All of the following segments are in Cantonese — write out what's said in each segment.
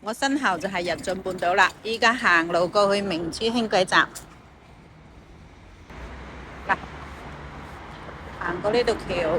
我身後就係日進半島啦，依家行路過去明珠輕軌站。嗱，行過呢度橋，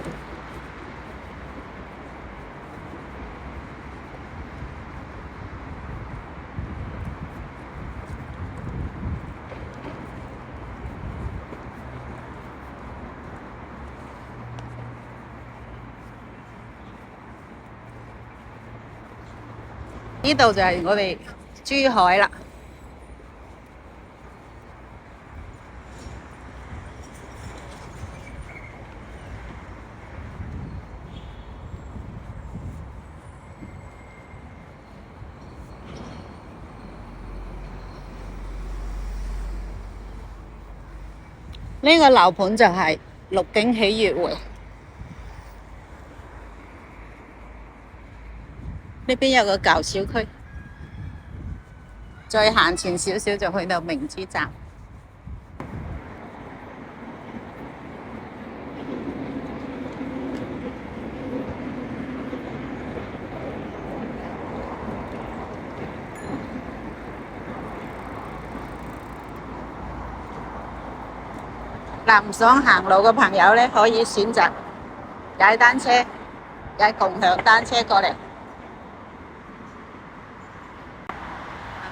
呢度就係我哋珠海啦。呢個樓盤就係綠景喜悅匯，呢邊有個舊小區，再行前少少就去到明珠站。嗱，唔想行路嘅朋友呢，可以選擇踩單車、踩共享單車過嚟。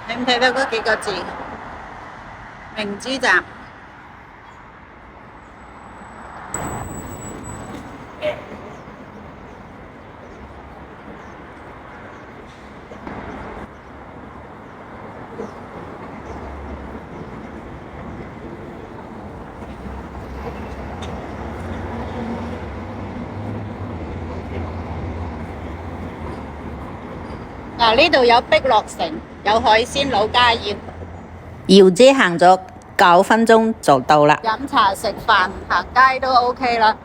睇唔睇到嗰幾個字？明珠站。嗱，呢度有碧落城，有海鮮老家宴，搖車行咗9分鐘就到啦。飲茶食飯行街都 OK 啦。